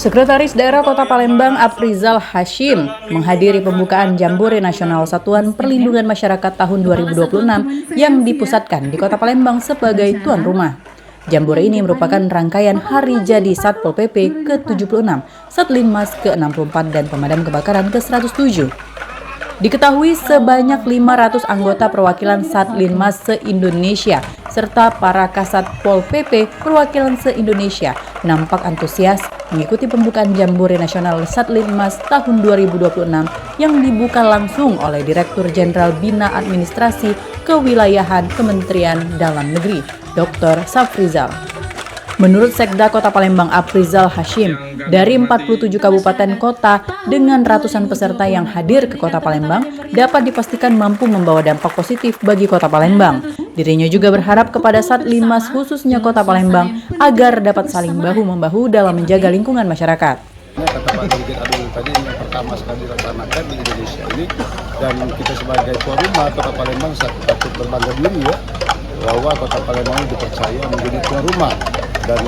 Sekretaris Daerah Kota Palembang Afrizal Hasyim menghadiri pembukaan Jambore Nasional Satuan Perlindungan Masyarakat tahun 2026 yang dipusatkan di Kota Palembang sebagai tuan rumah. Jambore ini merupakan rangkaian hari jadi Satpol PP ke-76, Satlinmas ke-64 dan Pemadam Kebakaran ke-107. Diketahui sebanyak 500 anggota perwakilan Satlinmas se-Indonesia serta para Kasat Pol PP perwakilan se-Indonesia nampak antusias mengikuti pembukaan Jambore Nasional Satlinmas tahun 2026 yang dibuka langsung oleh Direktur Jenderal Bina Administrasi Kewilayahan Kementerian Dalam Negeri, Dr. Safrizal. Menurut Sekda Kota Palembang Afrizal Hasyim, dari 47 kabupaten kota dengan ratusan peserta yang hadir ke Kota Palembang dapat dipastikan mampu membawa dampak positif bagi Kota Palembang. Dirinya juga berharap kepada Satlinmas khususnya Kota Palembang agar dapat saling bahu-membahu dalam menjaga lingkungan masyarakat. Kata Pak Dirjen Adul tadi yang pertama sekali dilaksanakan di Indonesia ini, dan kita sebagai tuan rumah Kota Palembang patut berbangga diri ya bahwa Kota Palembang dipercaya menjadi tuan rumah. Dan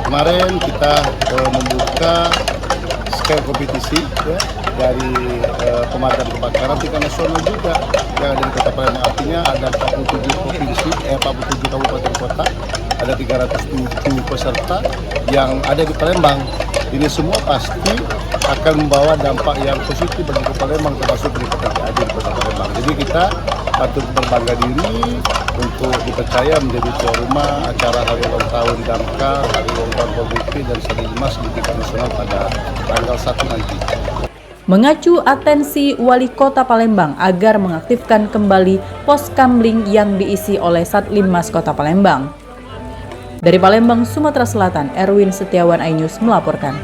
kemarin kita membuka scale kompetisi ya, dari pemadam kebakaran tingkat nasional juga yang ada di Kota Palembang. Artinya ada 47 provinsi, 47 kabupaten kota, ada 307 peserta yang ada di Palembang. Ini semua pasti akan membawa dampak yang positif bagi Kota Palembang, termasuk peningkatan keadilan di Kota Palembang. Jadi kita patut berbangga diri untuk dipercaya menjadi tuan rumah acara hari ulang tahun Damkar, hari ulang tahun Pol PP dan Satlinmas di tingkat nasional pada tanggal 1 nanti. Mengacu atensi Wali Kota Palembang agar mengaktifkan kembali pos kamling yang diisi oleh Satlinmas Kota Palembang. Dari Palembang, Sumatera Selatan, Erwin Setiawan, iNews melaporkan.